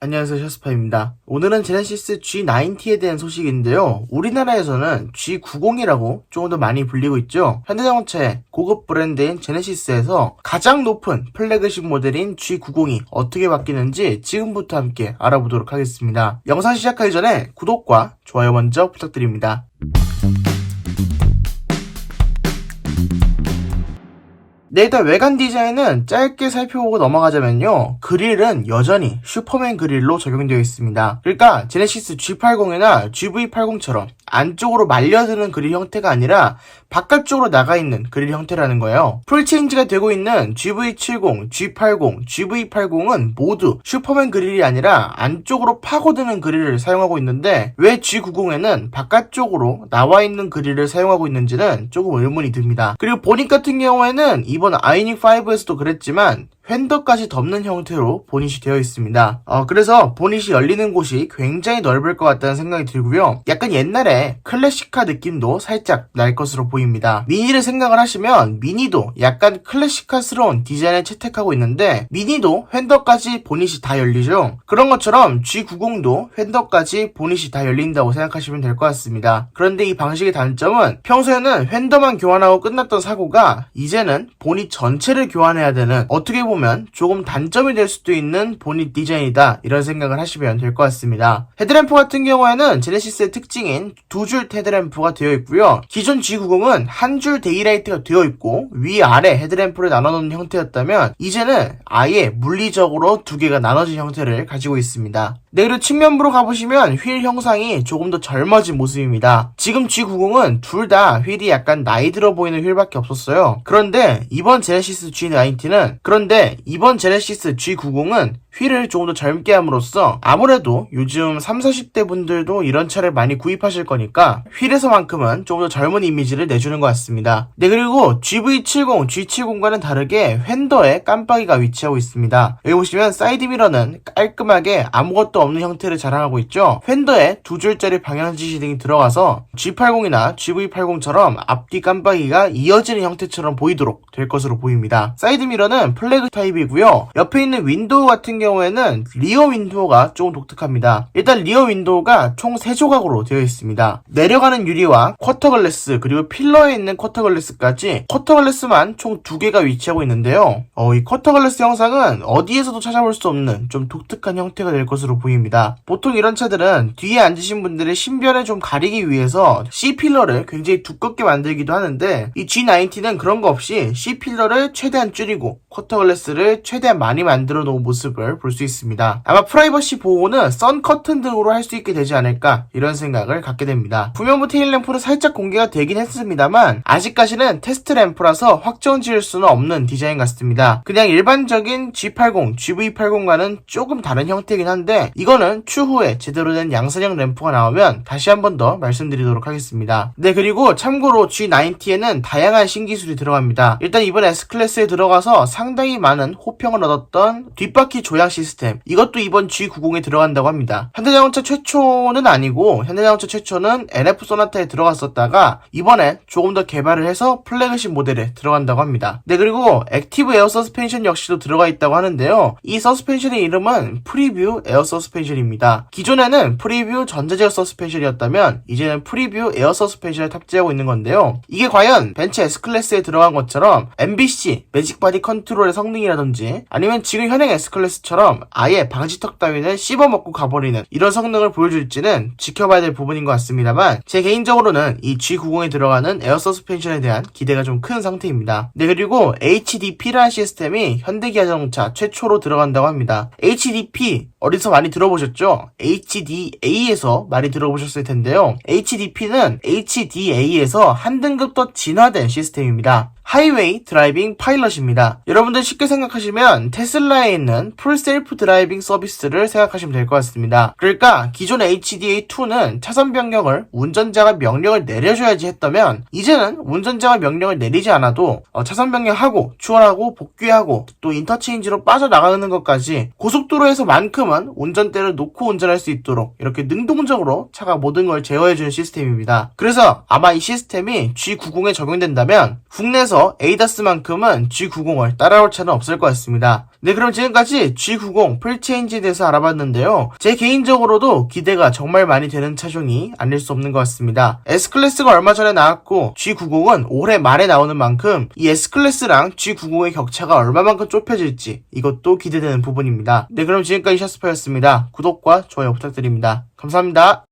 안녕하세요, 셔스파입니다. 오늘은 제네시스 G90에 대한 소식인데요. 우리나라에서는 G90이라고 조금 더 많이 불리고 있죠. 현대자동차의 고급 브랜드인 제네시스에서 가장 높은 플래그십 모델인 G90이 어떻게 바뀌는지 지금부터 함께 알아보도록 하겠습니다. 영상 시작하기 전에 구독과 좋아요 먼저 부탁드립니다. 네, 일단 외관 디자인은 짧게 살펴보고 넘어가자면요. 그릴은 여전히 슈퍼맨 그릴로 적용되어 있습니다. 그러니까 제네시스 G80이나 GV80처럼 안쪽으로 말려드는 그릴 형태가 아니라 바깥쪽으로 나가있는 그릴 형태라는 거예요. 풀체인지가 되고 있는 GV70, G80, GV80은 모두 슈퍼맨 그릴이 아니라 안쪽으로 파고드는 그릴을 사용하고 있는데 왜 G90에는 바깥쪽으로 나와있는 그릴을 사용하고 있는지는 조금 의문이 듭니다. 그리고 보닛 같은 경우에는 이번 아이닉 5에서도 그랬지만 휀더까지 덮는 형태로 보닛이 되어 있습니다. 그래서 보닛이 열리는 곳이 굉장히 넓을 것 같다는 생각이 들고요. 약간 옛날에 클래식카 느낌도 살짝 날 것으로 보입니다. 미니를 생각을 하시면 미니도 약간 클래식카스러운 디자인을 채택하고 있는데 미니도 휀더까지 보닛이 다 열리죠. 그런 것처럼 G90도 휀더까지 보닛이 다 열린다고 생각하시면 될 것 같습니다. 그런데 이 방식의 단점은 평소에는 휀더만 교환하고 끝났던 사고가 이제는 보닛 전체를 교환해야 되는, 어떻게 보면 조금 단점이 될 수도 있는 보닛 디자인이다, 이런 생각을 하시면 될 것 같습니다. 헤드램프 같은 경우에는 제네시스의 특징인 두 줄 헤드램프가 되어 있고요. 기존 G90은 한 줄 데이라이트가 되어 있고 위아래 헤드램프를 나눠놓는 형태였다면 이제는 아예 물리적으로 두 개가 나눠진 형태를 가지고 있습니다. 네, 그리고 측면부로 가보시면 휠 형상이 조금 더 젊어진 모습입니다. 지금 G90은 둘 다 휠이 약간 나이 들어 보이는 휠밖에 없었어요. 그런데 이번 제네시스 G90은 휠을 조금 더 젊게 함으로써 아무래도 요즘 30, 40대 분들도 이런 차를 많이 구입하실 거니까 휠에서만큼은 조금 더 젊은 이미지를 내주는 것 같습니다. 네, 그리고 GV70, G70과는 다르게 휀더에 깜빡이가 위치하고 있습니다. 여기 보시면 사이드미러는 깔끔하게 아무것도 없는 형태를 자랑하고 있죠. 휀더에 두 줄짜리 방향지시등이 들어가서 G80이나 GV80처럼 앞뒤 깜빡이가 이어지는 형태처럼 보이도록 될 것으로 보입니다. 사이드미러는 플래그 타입이고요. 옆에 있는 윈도우 같은 경우에는 리어 윈도우가 조금 독특합니다. 일단 리어 윈도우가 총 3조각으로 되어 있습니다. 내려가는 유리와 쿼터 글래스, 그리고 필러에 있는 쿼터 글래스까지 쿼터 글래스만 총 2개가 위치하고 있는데요. 이 쿼터 글래스 형상은 어디에서도 찾아볼 수 없는 좀 독특한 형태가 될 것으로 보입니다. 보통 이런 차들은 뒤에 앉으신 분들의 신변을 좀 가리기 위해서 C필러를 굉장히 두껍게 만들기도 하는데 이 G90는 그런 거 없이 C필러를 최대한 줄이고 쿼터 글래스를 최대한 많이 만들어 놓은 모습을 볼 수 있습니다. 아마 프라이버시 보호는 선 커튼 등으로 할 수 있게 되지 않을까, 이런 생각을 갖게 됩니다. 후면부 테일 램프는 살짝 공개가 되긴 했습니다만 아직까지는 테스트 램프라서 확정 지을 수는 없는 디자인 같습니다. 그냥 일반적인 G80, GV80과는 조금 다른 형태이긴 한데 이거는 추후에 제대로 된 양산형 램프가 나오면 다시 한 번 더 말씀드리도록 하겠습니다. 네, 그리고 참고로 G90에는 다양한 신기술이 들어갑니다. 일단 이번 S클래스에 들어가서 상당히 많은 호평을 얻었던 뒷바퀴 조향 시스템, 이것도 이번 G90에 들어간다고 합니다. 현대자동차 최초는 아니고 현대자동차 최초는 NF 소나타에 들어갔었다가 이번에 조금 더 개발을 해서 플래그십 모델에 들어간다고 합니다. 네, 그리고 액티브 에어 서스펜션 역시도 들어가 있다고 하는데요. 이 서스펜션의 이름은 프리뷰 에어 서스펜션입니다. 기존에는 프리뷰 전자제어 서스펜션이었다면 이제는 프리뷰 에어 서스펜션을 탑재하고 있는 건데요. 이게 과연 벤츠 S클래스에 들어간 것처럼 MBC 매직 바디 컨트롤의 성능이라든지 아니면 지금 현행 S클래스처럼 아예 방지턱 따위를 씹어먹고 가버리는 이런 성능을 보여줄지는 지켜봐야 될 부분인 것 같습니다만 제 개인적으로는 이 G90에 들어가는 에어 서스펜션에 대한 기대가 좀 큰 상태입니다. 네, 그리고 HDP라는 시스템이 현대기아자동차 최초로 들어간다고 합니다. HDP 어디서 많이 들어보셨죠? HDA에서 많이 들어보셨을 텐데요. HDP는 HDA에서 한 등급 더 진화된 시스템입니다. 하이웨이 드라이빙 파일럿입니다. 여러분들 쉽게 생각하시면 테슬라에 있는 풀 셀프 드라이빙 서비스를 생각하시면 될 것 같습니다. 그러니까 기존 HDA2는 차선 변경을 운전자가 명령을 내려줘야지 했다면 이제는 운전자가 명령을 내리지 않아도 차선 변경하고 추월하고 복귀하고 또 인터체인지로 빠져나가는 것까지 고속도로에서만큼은 운전대를 놓고 운전할 수 있도록 이렇게 능동적으로 차가 모든 걸 제어해주는 시스템입니다. 그래서 아마 이 시스템이 G90에 적용된다면 국내에서 그래서 에이다스만큼은 G90을 따라올 차는 없을 것 같습니다. 네, 그럼 지금까지 G90 풀체인지에 대해서 알아봤는데요. 제 개인적으로도 기대가 정말 많이 되는 차종이 아닐 수 없는 것 같습니다. S클래스가 얼마 전에 나왔고 G90은 올해 말에 나오는 만큼 이 S클래스랑 G90의 격차가 얼마만큼 좁혀질지 이것도 기대되는 부분입니다. 네, 그럼 지금까지 샤스파였습니다. 구독과 좋아요 부탁드립니다. 감사합니다.